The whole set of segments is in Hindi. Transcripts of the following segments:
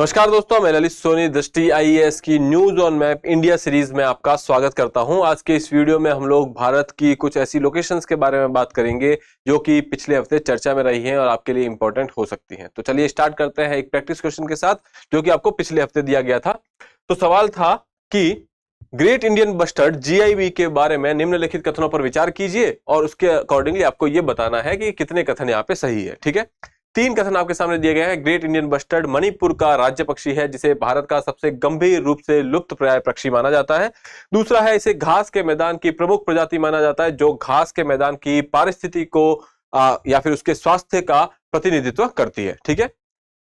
नमस्कार दोस्तों, मैं ललित सोनी दृष्टि आईएएस की news on map India series में आपका स्वागत करता हूं। आज के इस वीडियो में हम लोग भारत की कुछ ऐसी लोकेशंस के बारे में बात करेंगे जो कि पिछले हफ्ते चर्चा में रही हैं और आपके लिए इंपॉर्टेंट हो सकती हैं। तो चलिए स्टार्ट करते हैं एक प्रैक्टिस क्वेश्चन के साथ जो कि आपको पिछले हफ्ते दिया गया था। तो सवाल था कि ग्रेट इंडियन बस्टर्ड जीआईबी के बारे में निम्नलिखित कथनों पर विचार कीजिए और उसके अकॉर्डिंगली आपको यह बताना है कि कितने कथन यहाँ पे सही है। ठीक है, 3 कथन आपके सामने दिए गए हैं। ग्रेट इंडियन बस्टर्ड मणिपुर का राज्य पक्षी है जिसे भारत का सबसे गंभीर रूप से लुप्तप्राय पक्षी माना जाता है। दूसरा है, इसे घास के मैदान की प्रमुख प्रजाति माना जाता है जो घास के मैदान की पारिस्थिति को या फिर उसके स्वास्थ्य का प्रतिनिधित्व करती है। ठीक है,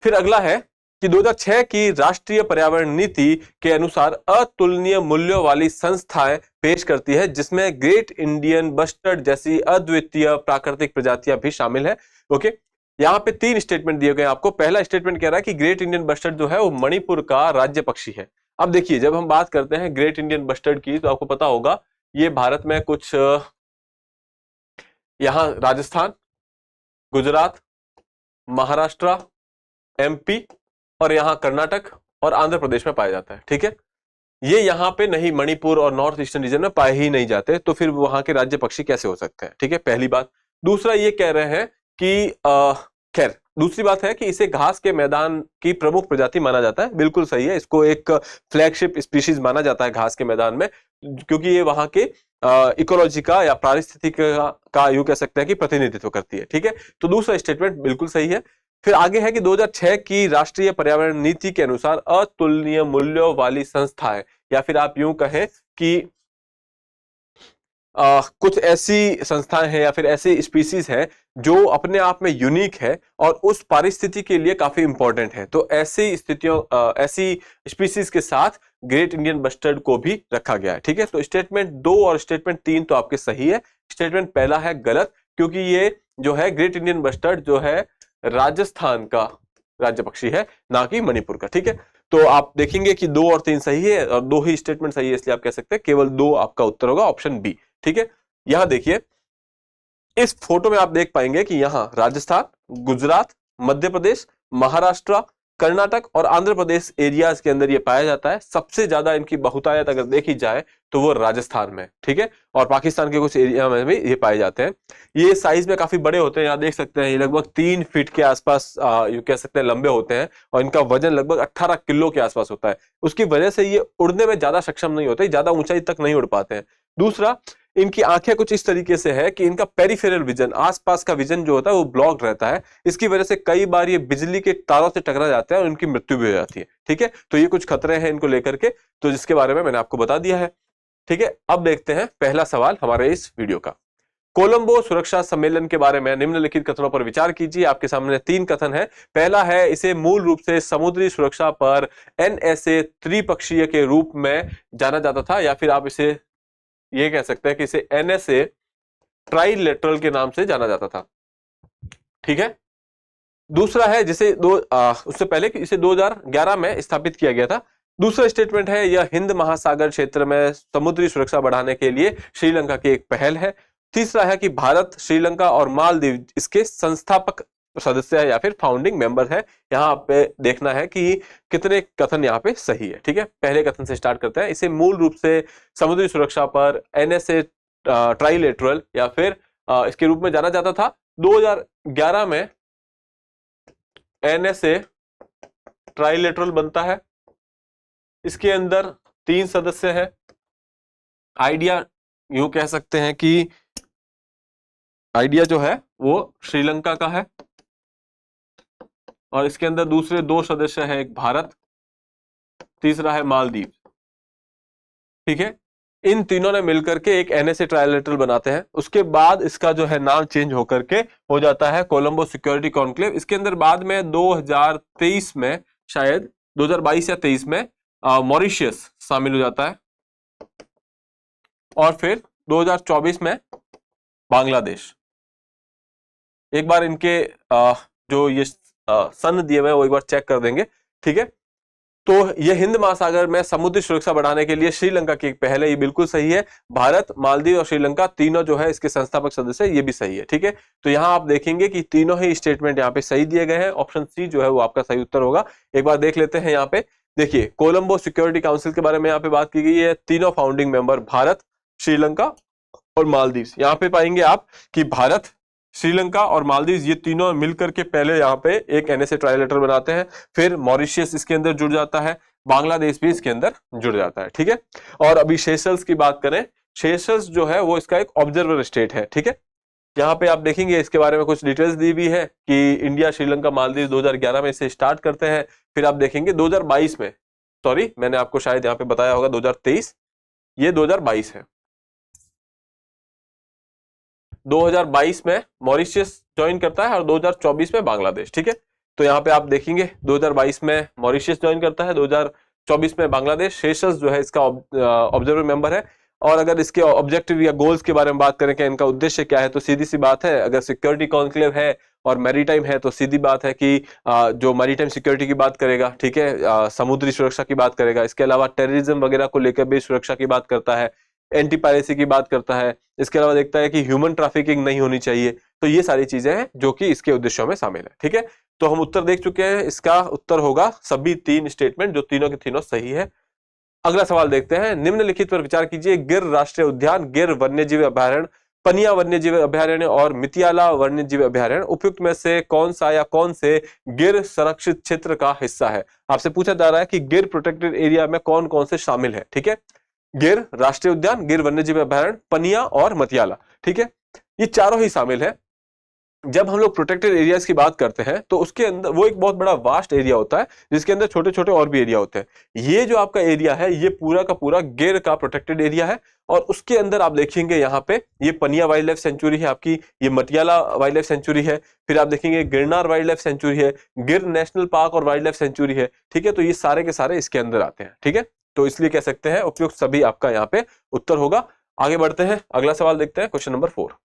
फिर अगला है कि 2006 की राष्ट्रीय पर्यावरण नीति के अनुसार अतुलनीय मूल्यों वाली संस्थाएं पेश करती है जिसमें ग्रेट इंडियन बस्टर्ड जैसी अद्वितीय प्राकृतिक प्रजातियां भी शामिल है। ओके, यहाँ पे 3 स्टेटमेंट दिए गए आपको। पहला स्टेटमेंट कह रहा है कि ग्रेट इंडियन बस्टर्ड जो है वो मणिपुर का राज्य पक्षी है। अब देखिए, जब हम बात करते हैं ग्रेट इंडियन बस्टर्ड की तो आपको पता होगा ये भारत में कुछ यहाँ राजस्थान, गुजरात, महाराष्ट्र, एमपी और यहाँ कर्नाटक और आंध्र प्रदेश में पाया जाता है। ठीक है, ये यहाँ पे नहीं, मणिपुर और नॉर्थ ईस्टर्न रीजन में पाए ही नहीं जाते, तो फिर वहां के राज्य पक्षी कैसे हो सकते हैं। ठीक है, पहली बात। दूसरा ये कह रहे हैं कि खैर दूसरी बात है कि इसे घास के मैदान की प्रमुख प्रजाति माना जाता है। बिल्कुल सही है, इसको एक फ्लैगशिप स्पीशीज माना जाता है घास के मैदान में, क्योंकि ये वहां के इकोलॉजी का या पारिस्थितिक का यूं कह सकते हैं कि प्रतिनिधित्व करती है। ठीक है, तो दूसरा स्टेटमेंट बिल्कुल सही है। फिर आगे है कि 2006 की राष्ट्रीय पर्यावरण नीति के अनुसार अतुलनीय मूल्यों वाली संस्थाएं, या फिर आप यूं कहें कि कुछ ऐसी संस्थाएं हैं या फिर ऐसी स्पीसीज हैं जो अपने आप में यूनिक है और उस पारिस्थिति के लिए काफी इंपॉर्टेंट है। तो ऐसी स्थितियों ऐसी स्पीसीज के साथ ग्रेट इंडियन बस्टर्ड को भी रखा गया है। ठीक है, तो स्टेटमेंट 2 और स्टेटमेंट 3 तो आपके सही है। स्टेटमेंट पहला है गलत, क्योंकि ये जो है ग्रेट इंडियन बस्टर्ड जो है राजस्थान का राज्य पक्षी है, ना कि मणिपुर का। ठीक है, तो आप देखेंगे कि 2 और 3 सही है और 2 ही स्टेटमेंट सही है, इसलिए आप कह सकते हैं केवल 2 आपका उत्तर होगा, ऑप्शन बी। ठीक है, यहां देखिए, इस फोटो में आप देख पाएंगे कि यहां राजस्थान, गुजरात, मध्य प्रदेश, महाराष्ट्र, कर्नाटक और आंध्र प्रदेश एरियाज के अंदर ये पाया जाता है। सबसे ज्यादा इनकी बहुतायत अगर देखी जाए तो वो राजस्थान में। ठीक है, और पाकिस्तान के कुछ एरिया में भी ये पाए जाते हैं। ये साइज में काफी बड़े होते हैं, यहाँ देख सकते हैं ये लगभग 3 फीट के आसपास ये कह सकते हैं लंबे होते हैं और इनका वजन लगभग 18 किलो के आसपास होता है। उसकी वजह से ये उड़ने में ज्यादा सक्षम नहीं होते, ज्यादा ऊंचाई तक नहीं उड़ पाते हैं। दूसरा, इनकी आंखें कुछ इस तरीके से है कि इनका पेरिफेरल विजन, आसपास का विजन जो होता है वो ब्लॉक रहता है। इसकी वजह से कई बार ये बिजली के तारों से टकरा जाते हैं और इनकी मृत्यु भी हो जाती है। ठीक है, तो ये कुछ खतरे हैं इनको लेकर के, तो जिसके बारे में मैंने आपको बता दिया है। ठीक है, अब देखते हैं पहला सवाल हमारे इस वीडियो का। कोलंबो सुरक्षा सम्मेलन के बारे में निम्नलिखित कथनों पर विचार कीजिए। आपके सामने 3 कथन है। पहला है, इसे मूल रूप से समुद्री सुरक्षा पर एनएसए त्रिपक्षीय के रूप में जाना जाता था, या फिर आप इसे ये कह सकते हैं कि इसे एनएसए ट्राइलेटरल के नाम से जाना जाता था। ठीक है, दूसरा है जिसे उससे पहले कि इसे 2011 में स्थापित किया गया था। दूसरा स्टेटमेंट है, यह हिंद महासागर क्षेत्र में समुद्री सुरक्षा बढ़ाने के लिए श्रीलंका की एक पहल है। तीसरा है कि भारत, श्रीलंका और मालदीव इसके संस्थापक सदस्य है या फिर फाउंडिंग मेंबर है। यहाँ पे देखना है कि कितने कथन यहाँ पे सही है। ठीक है, पहले कथन से स्टार्ट करते हैं। इसे मूल रूप से समुद्री सुरक्षा पर एनएसए ट्राइलेटरल या फिर इसके रूप में जाना जाता था। 2011 में एनएसए ट्राइलेटरल बनता है। इसके अंदर 3 सदस्य हैं। आइडिया यूं कह सकते हैं कि आइडिया जो है वो श्रीलंका का है और इसके अंदर दूसरे 2 सदस्य हैं, एक भारत, तीसरा है मालदीव। ठीक है, इन तीनों ने मिलकर के एक एनएसए ट्राइलेटरल बनाते हैं। उसके बाद इसका जो है नाम चेंज होकर के हो जाता है कोलंबो सिक्योरिटी कॉन्क्लेव। इसके अंदर बाद में 2023 में, शायद 2022 या 23 में मॉरिशियस शामिल हो जाता है और फिर 2024 में बांग्लादेश। एक बार इनके जो ये सन दिए हुए वो एक बार चेक कर देंगे। ठीक है, तो ये हिंद महासागर में समुद्री सुरक्षा बढ़ाने के लिए श्रीलंका की एक पहल है, ये बिल्कुल सही है। भारत, मालदीव और श्रीलंका तीनों जो है इसके संस्थापक सदस्य है, ये भी सही है। ठीक है, तो यहां आप देखेंगे कि तीनों ही स्टेटमेंट यहाँ पे सही दिए गए हैं। ऑप्शन सी जो है वो आपका सही उत्तर होगा। एक बार देख लेते हैं यहाँ पे। देखिए, कोलंबो सिक्योरिटी काउंसिल के बारे में यहाँ पे बात की गई है। तीनों फाउंडिंग मेंबर भारत, श्रीलंका और मालदीव। यहाँ पे पाएंगे आप कि भारत, श्रीलंका और मालदीव ये तीनों मिलकर के पहले यहाँ पे एक एनएसए ट्राइलेटर बनाते हैं। फिर मॉरिशियस इसके अंदर जुड़ जाता है, बांग्लादेश भी इसके अंदर जुड़ जाता है। ठीक है, और अभी सेशल्स की बात करें, सेशल्स जो है वो इसका एक ऑब्जर्वर स्टेट है। ठीक है, यहाँ पे आप देखेंगे इसके बारे में कुछ डिटेल्स दी हुई है कि इंडिया, श्रीलंका, मालदीव 2011 में इसे स्टार्ट करते हैं। फिर आप देखेंगे 2022 में, सॉरी मैंने आपको शायद यहाँ पे बताया होगा 2023, ये 2022 है। 2022 में मॉरिशियस ज्वाइन करता है और 2024 में बांग्लादेश। ठीक है, तो यहाँ पे आप देखेंगे 2022 में मॉरिशियस ज्वाइन करता है, 2024 में बांग्लादेश। सेशल्स जो है इसका ऑब्जर्वर मेंबर है। और अगर इसके ऑब्जेक्टिव या गोल्स के बारे में बात करें कि इनका उद्देश्य क्या है, तो सीधी सी बात है, अगर सिक्योरिटी कॉन्क्लेव है और मैरीटाइम है तो सीधी बात है कि जो मैरीटाइम सिक्योरिटी की बात करेगा, ठीक है, समुद्री सुरक्षा की बात करेगा। इसके अलावा टेररिज्म वगैरह को लेकर भी सुरक्षा की बात करता है, एंटी पायरेसी की बात करता है। इसके अलावा देखता है कि ह्यूमन ट्रैफिकिंग नहीं होनी चाहिए। तो ये सारी चीजें हैं जो कि इसके उद्देश्यों में शामिल है। ठीक है, तो हम उत्तर देख चुके हैं। इसका उत्तर होगा सभी तीन स्टेटमेंट, जो तीनों के तीनों सही है। अगला सवाल देखते हैं। निम्नलिखित पर विचार कीजिए। गिर राष्ट्रीय उद्यान, गिर वन्यजीव अभयारण्य, पनिया वन्यजीव अभयारण्य और मितियाला वन्यजीव अभयारण्य उपयुक्त में से कौन सा या कौन से गिर संरक्षित क्षेत्र का हिस्सा है? आपसे पूछा जा रहा है कि गिर प्रोटेक्टेड एरिया में कौन कौन से शामिल है। ठीक है, गिर राष्ट्रीय उद्यान, गिर वन्यजीव अभयारण्य, पनिया और मतियाला। ठीक है, ये चारों ही शामिल है। जब हम लोग प्रोटेक्टेड एरियाज की बात करते हैं तो उसके अंदर वो एक बहुत बड़ा वास्ट एरिया होता है, जिसके अंदर छोटे छोटे और भी एरिया होते हैं। ये जो आपका एरिया है ये पूरा का पूरा गिर का प्रोटेक्टेड एरिया है। और उसके अंदर आप देखेंगे यहाँ पे ये पनिया वाइल्ड लाइफ सेंचुरी है आपकी, ये मटियाला वाइल्ड लाइफ सेंचुरी है, फिर आप देखेंगे गिरनार वाइल्ड लाइफ सेंचुरी है, गिर नेशनल पार्क और वाइल्ड लाइफ सेंचुरी है। ठीक है, तो ये सारे के सारे इसके अंदर आते हैं। ठीक है, तो इसलिए कह सकते हैं उपयुक्त सभी आपका यहाँ पे उत्तर होगा। आगे बढ़ते हैं, अगला सवाल देखते हैं, क्वेश्चन नंबर 4।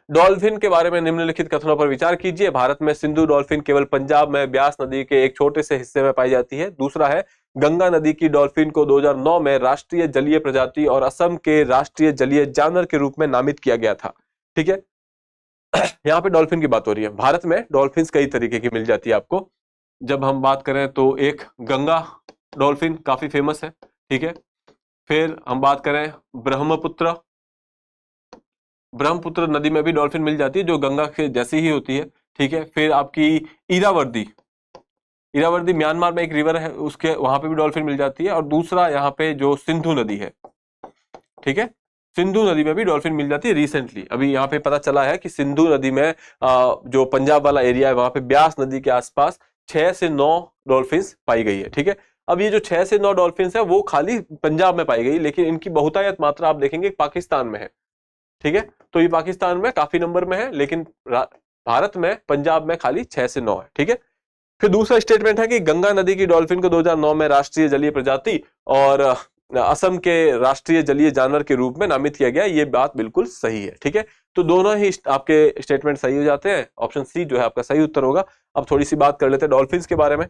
डॉल्फिन के बारे में निम्नलिखित कथनों पर विचार कीजिए। भारत में सिंधु डॉल्फिन केवल पंजाब में ब्यास नदी के एक छोटे से हिस्से में पाई जाती है। दूसरा है, गंगा नदी की डॉल्फिन को 2009 में राष्ट्रीय जलीय प्रजाति और असम के राष्ट्रीय जलीय जानवर के रूप में नामित किया गया था। ठीक है, यहाँ पे डॉल्फिन की बात हो रही है। भारत में डॉल्फिन कई तरीके की मिल जाती है आपको। जब हम बात करें तो एक गंगा डॉल्फिन काफी फेमस है। ठीक है, फिर हम बात करें ब्रह्मपुत्र नदी में भी डॉल्फिन मिल जाती है जो गंगा के जैसी ही होती है। ठीक है, फिर आपकी इरावदी म्यांमार में एक रिवर है, उसके वहां पे भी डॉल्फिन मिल जाती है। और दूसरा यहाँ पे जो सिंधु नदी है, ठीक है, सिंधु नदी में भी डॉल्फिन मिल जाती है। रिसेंटली अभी यहाँ पे पता चला है कि सिंधु नदी में जो पंजाब वाला एरिया है वहां पे ब्यास नदी के आसपास 6 से 9 डॉल्फिन पाई गई है। ठीक है, अब ये जो 6 से 9 डॉल्फिन है वो खाली पंजाब में पाई गई, लेकिन इनकी बहुतायत मात्रा आप देखेंगे पाकिस्तान में है। ठीक है, तो ये पाकिस्तान में काफी नंबर में है, लेकिन भारत में पंजाब में खाली 6 से 9 है। ठीक है, फिर दूसरा स्टेटमेंट है कि गंगा नदी की डॉल्फिन को 2009 में राष्ट्रीय जलीय प्रजाति और असम के राष्ट्रीय जलीय जानवर के रूप में नामित किया गया। ये बात बिल्कुल सही है। ठीक है, तो दोनों ही आपके स्टेटमेंट सही हो जाते हैं। ऑप्शन सी जो है आपका सही उत्तर होगा। अब थोड़ी सी बात कर लेते हैं डॉल्फिन के बारे में।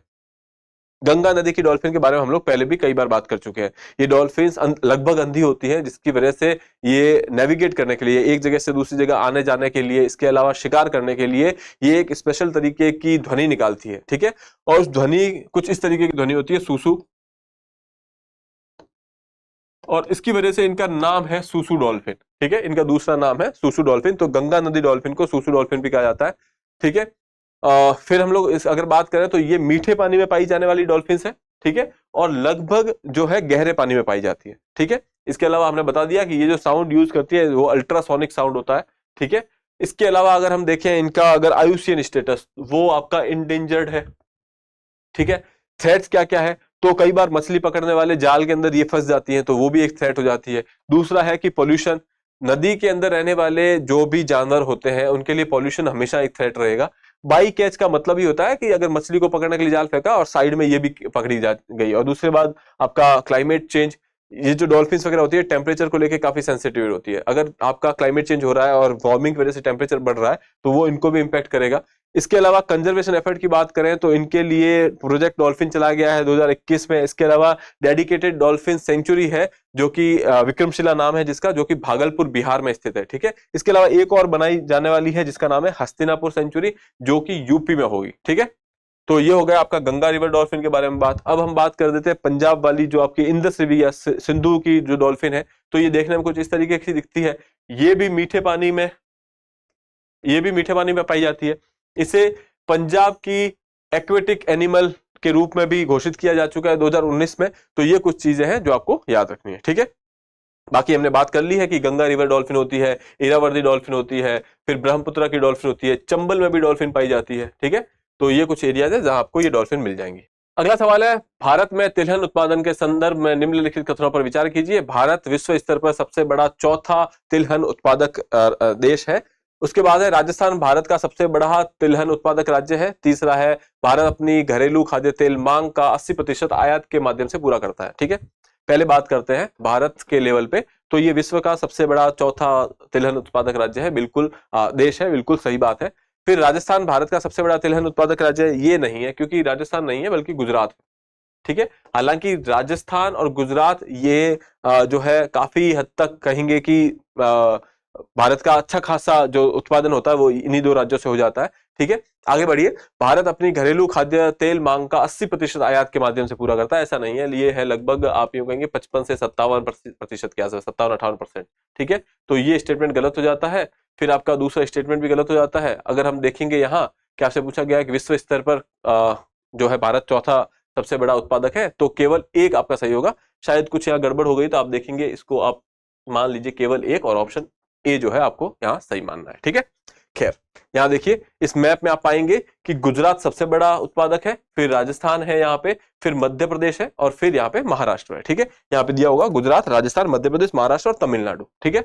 गंगा नदी की डॉल्फिन के बारे में हम लोग पहले भी कई बार बात कर चुके हैं। ये डॉल्फिन लगभग अंधी होती है, जिसकी वजह से ये नेविगेट करने के लिए, एक जगह से दूसरी जगह आने जाने के लिए, इसके अलावा शिकार करने के लिए ये एक स्पेशल तरीके की ध्वनि निकालती है। ठीक है, और उस ध्वनि कुछ इस तरीके की ध्वनि होती है, सूसू, और इसकी वजह से इनका नाम है सूसू डॉल्फिन। ठीक है, इनका दूसरा नाम है सूसू डॉल्फिन। तो गंगा नदी डॉल्फिन को सूसू डॉल्फिन भी कहा जाता है। ठीक है, फिर हम लोग अगर बात करें तो ये मीठे पानी में पाई जाने वाली डॉल्फिन है। ठीक है, और लगभग जो है गहरे पानी में पाई जाती है। ठीक है, इसके अलावा हमने बता दिया कि ये जो साउंड यूज करती है वो अल्ट्रासोनिक साउंड होता है। ठीक है, इसके अलावा अगर हम देखें इनका अगर आयुसीएन स्टेटस, वो आपका इंडेंजर्ड है। ठीक है, थ्रेट्स क्या क्या है, तो कई बार मछली पकड़ने वाले जाल के अंदर ये फंस जाती है, तो वो भी एक थ्रेट हो जाती है। दूसरा है कि पोल्यूशन, नदी के अंदर रहने वाले जो भी जानवर होते हैं उनके लिए पोल्यूशन हमेशा एक थ्रेट रहेगा। बाई कैच का मतलब ही होता है कि अगर मछली को पकड़ने के लिए जाल फेंका और साइड में ये भी पकड़ी जा गई। और दूसरे बात आपका क्लाइमेट चेंज, ये जो डॉल्फिन्स वगैरह होती है टेम्परेचर को लेके काफी सेंसिटिव होती है। अगर आपका क्लाइमेट चेंज हो रहा है और वार्मिंग की वजह से टेम्परेचर बढ़ रहा है तो वो इनको भी इंपैक्ट करेगा। इसके अलावा कंजर्वेशन एफर्ट की बात करें तो इनके लिए प्रोजेक्ट डॉल्फिन चला गया है 2021 में। इसके अलावा डेडिकेटेड डॉल्फिन सेंचुरी है जो कि विक्रमशिला नाम है जिसका, जो कि भागलपुर बिहार में स्थित है, ठीक है। इसके अलावा एक और बनाई जाने वाली है जिसका नाम है हस्तिनापुर सेंचुरी, जो कि यूपी में होगी, ठीक है। तो ये हो गया आपका गंगा रिवर डॉल्फिन के बारे में बात। अब हम बात कर देते हैं पंजाब वाली, जो आपकी इंदस रिवर या सिंधु की जो डॉल्फिन है। तो ये देखने में कुछ इस तरीके की दिखती है। ये भी मीठे पानी में पाई जाती है। इसे पंजाब की एक्वेटिक एनिमल के रूप में भी घोषित किया जा चुका है 2019 में। तो ये कुछ चीजें हैं जो आपको याद रखनी है, ठीक है। बाकी हमने बात कर ली है कि गंगा रिवर डॉल्फिन होती है, इरावदी डॉल्फिन होती है, फिर ब्रह्मपुत्र की डॉल्फिन होती है, चंबल में भी डॉल्फिन पाई जाती है, ठीक है। तो ये कुछ एरियाज है जहां आपको ये डॉल्फिन मिल जाएंगी। अगला सवाल है, भारत में तिलहन उत्पादन के संदर्भ में निम्नलिखित कथनों पर विचार कीजिए। भारत विश्व स्तर पर सबसे बड़ा चौथा तिलहन उत्पादक देश है। उसके बाद है, राजस्थान भारत का सबसे बड़ा तिलहन उत्पादक राज्य है। तीसरा है, भारत अपनी घरेलू खाद्य तेल मांग का 80% आयात के माध्यम से पूरा करता है, ठीक है। पहले बात करते हैं भारत के लेवल पे, तो ये विश्व का सबसे बड़ा चौथा तिलहन उत्पादक राज्य है, बिल्कुल देश है, बिल्कुल सही बात है। फिर राजस्थान भारत का सबसे बड़ा तिलहन उत्पादक राज्य है, ये नहीं है, क्योंकि राजस्थान नहीं है बल्कि गुजरात है, ठीक है। हालांकि राजस्थान और गुजरात ये जो है काफी हद तक कहेंगे कि भारत का अच्छा खासा जो उत्पादन होता है वो इन्हीं दो राज्यों से हो जाता है, ठीक है। आगे बढ़िए, भारत अपनी घरेलू खाद्य तेल मांग का 80% आयात के माध्यम से पूरा करता है, ऐसा नहीं है। ये है लगभग आप यूं कहेंगे 55 से 57% के आसपास, 57-58%, ठीक है। तो ये स्टेटमेंट गलत हो जाता है। फिर आपका दूसरा स्टेटमेंट भी गलत हो जाता है। अगर हम देखेंगे यहाँ क्या आपसे पूछा गया है कि विश्व स्तर पर जो है भारत चौथा सबसे बड़ा उत्पादक है, तो केवल एक आपका सही होगा। शायद कुछ यहाँ गड़बड़ हो गई, तो आप देखेंगे इसको, आप मान लीजिए केवल एक, और ऑप्शन ए जो है आपको यहाँ सही मानना है, ठीक है। खैर, यहाँ देखिए इस मैप में आप पाएंगे कि गुजरात सबसे बड़ा उत्पादक है, फिर राजस्थान है यहाँ पे, फिर मध्य प्रदेश है, और फिर यहाँ पे महाराष्ट्र है, ठीक है। यहाँ पे दिया होगा गुजरात, राजस्थान, मध्य प्रदेश, महाराष्ट्र और तमिलनाडु, ठीक है।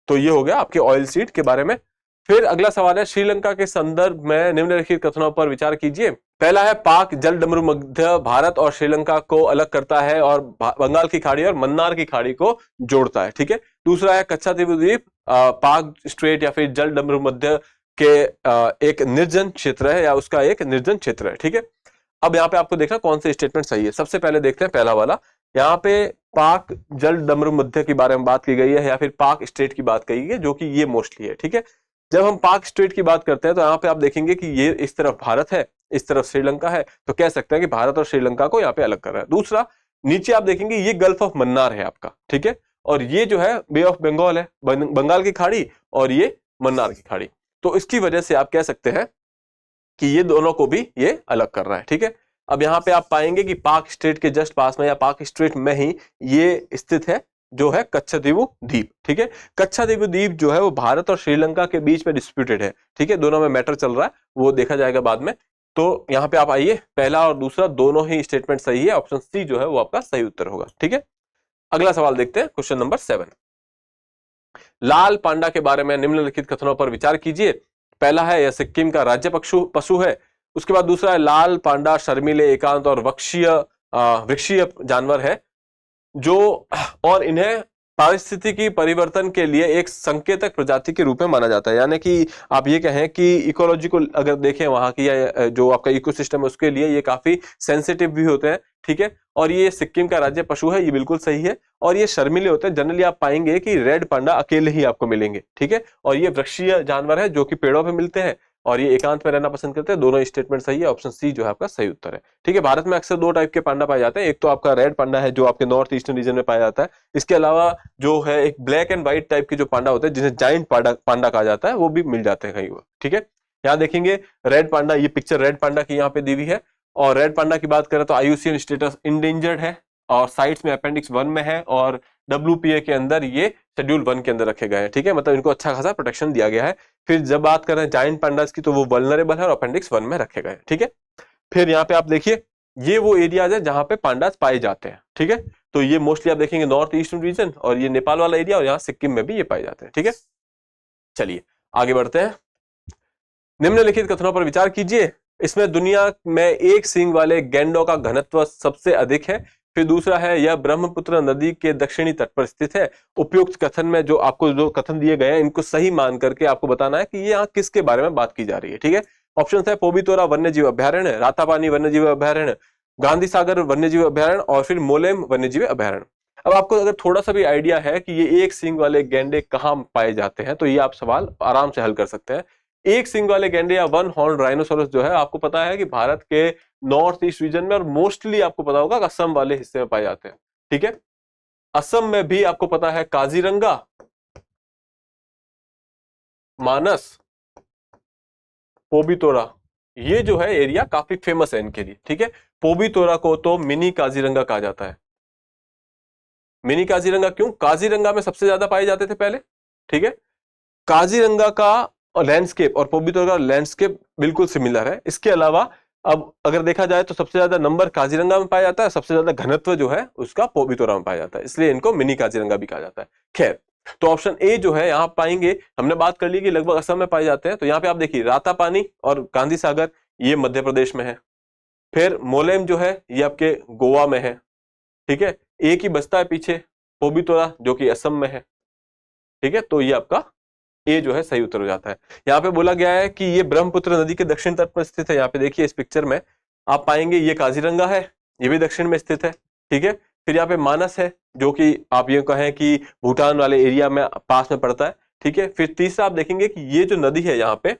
तो ये हो गया आपके ऑयल सीड के बारे में। फिर अगला सवाल है, श्रीलंका के संदर्भ में निम्नलिखित कथनों पर विचार कीजिए। पहला है, पाक जलडमरू मध्य भारत और श्रीलंका को अलग करता है और बंगाल की खाड़ी और मन्नार की खाड़ी को जोड़ता है, ठीक है। दूसरा है, कच्छाद्वीप द्वीप पाक स्ट्रेट या फिर जलडमरू मध्य के एक निर्जन क्षेत्र है, या उसका एक निर्जन क्षेत्र है, ठीक है। अब यहाँ पे आपको देखना कौन से स्टेटमेंट सही है। सबसे पहले देखते हैं पहला वाला। यहाँ पे पाक जलडमरू मध्य के बारे में बात की गई है, या फिर पाक स्टेट की बात कही गई है, जो कि ये मोस्टली है, ठीक है। जब हम पाक स्टेट की बात करते हैं तो यहाँ पे आप देखेंगे कि ये इस तरफ भारत है, इस तरफ श्रीलंका है, तो कह सकते हैं कि भारत और श्रीलंका को यहाँ पे अलग कर रहा है। दूसरा, नीचे आप देखेंगे ये गल्फ ऑफ मन्नार है आपका, ठीक है, और ये जो है बे ऑफ बंगाल है, बंगाल की खाड़ी, और ये मन्नार की खाड़ी। तो इसकी वजह से आप कह सकते हैं कि ये दोनों को भी ये अलग कर रहा है, ठीक है। अब यहाँ पे आप पाएंगे कि पाक स्टेट के जस्ट पास में या पाक स्टेट में ही ये स्थित है, जो है कच्छाद्वीप द्वीप, ठीक है। कच्छाद्वीप द्वीप जो है वो भारत और श्रीलंका के बीच में डिस्प्यूटेड है, ठीक है, दोनों में मैटर चल रहा है, वो देखा जाएगा बाद में। तो यहाँ पे आप आइए, पहला और दूसरा दोनों ही स्टेटमेंट सही है, ऑप्शन सी जो है वो आपका सही उत्तर होगा, ठीक है। अगला सवाल देखते हैं, क्वेश्चन नंबर 7। लाल पांडा के बारे में निम्नलिखित कथनों पर विचार कीजिए। पहला है, यह सिक्किम का राज्य पशु है। उसके बाद दूसरा है, लाल पांडा शर्मीले, एकांत और वृक्षीय जानवर है जो, और इन्हें पारिस्थितिकी परिवर्तन के लिए एक संकेतक प्रजाति के रूप में माना जाता है। यानी कि आप ये कहें कि इकोलॉजी को अगर देखें वहां की, या जो आपका इकोसिस्टम है उसके लिए ये काफी सेंसिटिव भी होते हैं, ठीक है। और ये सिक्किम का राज्य पशु है, ये बिल्कुल सही है। और ये शर्मीले होते हैं, जनरली आप पाएंगे कि रेड पांडा अकेले ही आपको मिलेंगे, ठीक है। और ये वृक्षीय जानवर है जो कि पेड़ों पे मिलते हैं, और ये एकांत में रहना पसंद करते हैं। दोनों स्टेटमेंट सही है, ऑप्शन सी जो है आपका सही उत्तर है, ठीक है। भारत में अक्सर दो टाइप के पांडा पाए जाते हैं, एक तो आपका रेड पांडा है जो आपके नॉर्थ ईस्टर्न रीजन में पाया जाता है। इसके अलावा जो है एक ब्लैक एंड व्हाइट टाइप के जो पांडा होते हैं, जिन्हें जाइंट पांडा कहा जाता है, वो भी मिल जाते हैं कहीं, ठीक है। यहाँ देखेंगे रेड पांडा, ये पिक्चर रेड पांडा की यहाँ पे दी हुई है। और रेड पांडा की बात करें तो IUCN स्टेटस इंडेंजर्ड है, और साइट्स में अपेंडिक्स 1 में है, और WPA के अंदर ये शेड्यूल 1 के अंदर रखे गए हैं, ठीक है। मतलब इनको अच्छा खासा प्रोटेक्शन दिया गया है। फिर जब बात कर रहे हैं जायंट पांडास की, तो वो वल्नरेबल है और अपेंडिक्स 1 में रखे गए हैं, ठीक है। फिर यहाँ पे आप देखिए, ये वो एरियाज है जहां पे पांडास पाए जाते हैं, ठीक है। तो ये मोस्टली आप देखेंगे नॉर्थ ईस्टर्न रीजन, और ये नेपाल वाला एरिया, और यहाँ सिक्किम में भी ये पाए जाते हैं, ठीक है। चलिए आगे बढ़ते हैं। निम्नलिखित कथनों पर विचार कीजिए। इसमें दुनिया में एक सींग वाले गैंडों का घनत्व सबसे अधिक है। फिर दूसरा है, यह ब्रह्मपुत्र नदी के दक्षिणी तट पर स्थित है। उपयुक्त कथन में जो आपको जो कथन दिए गए हैं, इनको सही मान करके आपको बताना है कि ये यहाँ किसके बारे में बात की जा रही है, ठीक है। ऑप्शन है पोबीतोरा वन्यजीव अभयारण्य, रातापानी वन्यजीव अभयारण्य, गांधी सागर वन्यजीव अभयारण्य और फिर मोलेम वन्यजीव अभयारण्य। अब आपको अगर थोड़ा सा भी आइडिया है कि ये एक सींग वाले गैंडे कहाँ पाए जाते हैं तो ये आप सवाल आराम से हल कर सकते हैं। एक सींग वाले गैंडे या वन हॉर्न राइनोसोरस जो है आपको पता है कि भारत के नॉर्थ ईस्ट रीजन में और मोस्टली आपको पता होगा असम वाले हिस्से में पाए जाते हैं। ठीक है, असम में भी आपको पता है काजीरंगा, मानस, पोबीतोरा, ये जो है एरिया काफी फेमस है इनके लिए। ठीक है, पोबीतोरा को तो मिनी काजीरंगा कहा जाता है। मिनी काजीरंगा क्यों? काजीरंगा में सबसे ज्यादा पाए जाते थे पहले। ठीक है, काजीरंगा का लैंडस्केप और पोबीतोरा का लैंडस्केप बिल्कुल सिमिलर है। इसके अलावा अब अगर देखा जाए तो सबसे ज्यादा नंबर काजीरंगा में पाया जाता है, सबसे ज्यादा घनत्व जो है उसका पोबीतोरा में पाया जाता है, इसलिए इनको मिनी काजीरंगा भी कहा जाता है। खैर, तो ऑप्शन ए जो है यहाँ पाएंगे, हमने बात कर ली कि लगभग असम में पाए जाते हैं, तो यहाँ पे आप देखिए रातापानी और गांधी सागर ये मध्य प्रदेश में है, फिर मोलेम जो है ये आपके गोवा में है। ठीक है, एक ही बचता है पीछे पोबीतोरा जो कि असम में है। ठीक है, तो ये आपका ए जो है सही उत्तर हो जाता है। यहाँ पे बोला गया है कि ये ब्रह्मपुत्र नदी के दक्षिण तट पर स्थित है। यहाँ पे देखिए इस पिक्चर में आप पाएंगे ये काजीरंगा है, ये भी दक्षिण में स्थित है। ठीक है, फिर यहाँ पे मानस है जो कि आप ये कहें कि भूटान वाले एरिया में पास में पड़ता है। ठीक है, फिर तीसरा आप देखेंगे कि ये जो नदी है यहाँ पे,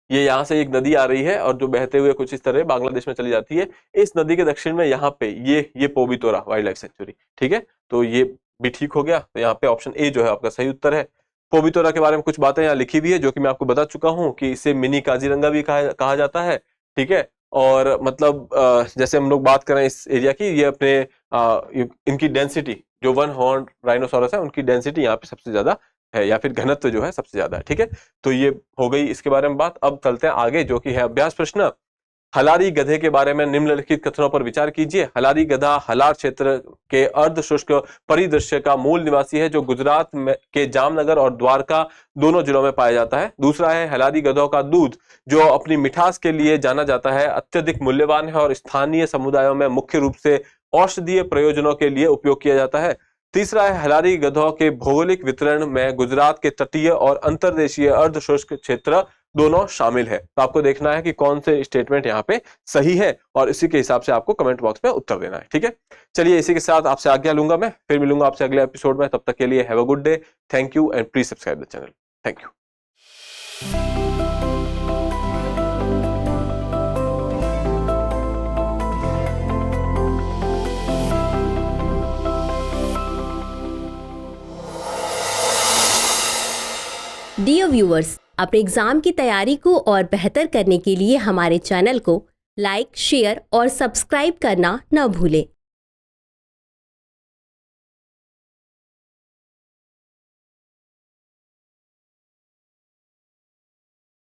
ये यहाँ से एक नदी आ रही है और जो बहते हुए कुछ इस तरह बांग्लादेश में चली जाती है। इस नदी के दक्षिण में यहाँ पे ये पोबीतोरा वाइल्ड लाइफ सेंचुरी। ठीक है, तो ये भी ठीक हो गया। तो यहाँ पे ऑप्शन ए जो है आपका सही उत्तर है। पोबीतोरा के बारे में कुछ बातें यहाँ लिखी हुई है जो कि मैं आपको बता चुका हूँ कि इसे मिनी काजीरंगा भी कहा जाता है। ठीक है, और मतलब जैसे हम लोग बात करें इस एरिया की, ये अपने इनकी डेंसिटी जो वन हॉर्न राइनोसोरस है उनकी डेंसिटी यहाँ पे सबसे ज्यादा है, या फिर घनत्व जो है सबसे ज्यादा है। ठीक है, तो ये हो गई इसके बारे में बात। अब चलते हैं आगे जो कि है अभ्यास प्रश्न। हलारी गधे के बारे में निम्नलिखित कथनों पर विचार कीजिए। हलारी गधा हलार क्षेत्र के अर्ध शुष्क परिदृश्य का मूल निवासी है जो गुजरात में के जामनगर और द्वारका दोनों जिलों में पाया जाता है। दूसरा है हलारी गधों का दूध जो अपनी मिठास के लिए जाना जाता है अत्यधिक मूल्यवान है और स्थानीय समुदायों में मुख्य रूप से औषधीय प्रयोजनों के लिए उपयोग किया जाता है। तीसरा है हलारी गधों के भौगोलिक वितरण में गुजरात के तटीय और अंतर्देशीय अर्ध शुष्क क्षेत्र दोनों शामिल है। तो आपको देखना है कि कौन से स्टेटमेंट यहाँ पे सही है और इसी के हिसाब से आपको कमेंट बॉक्स में उत्तर देना है। ठीक है, चलिए इसी के साथ आपसे आज्ञा लूंगा मैं, फिर मिलूंगा आपसे अगले एपिसोड में। तब तक के लिए have a good day, thank you and please subscribe the channel. Thank you. Dear viewers, अपने एग्जाम की तैयारी को और बेहतर करने के लिए हमारे चैनल को लाइक, शेयर और सब्सक्राइब करना न भूलें।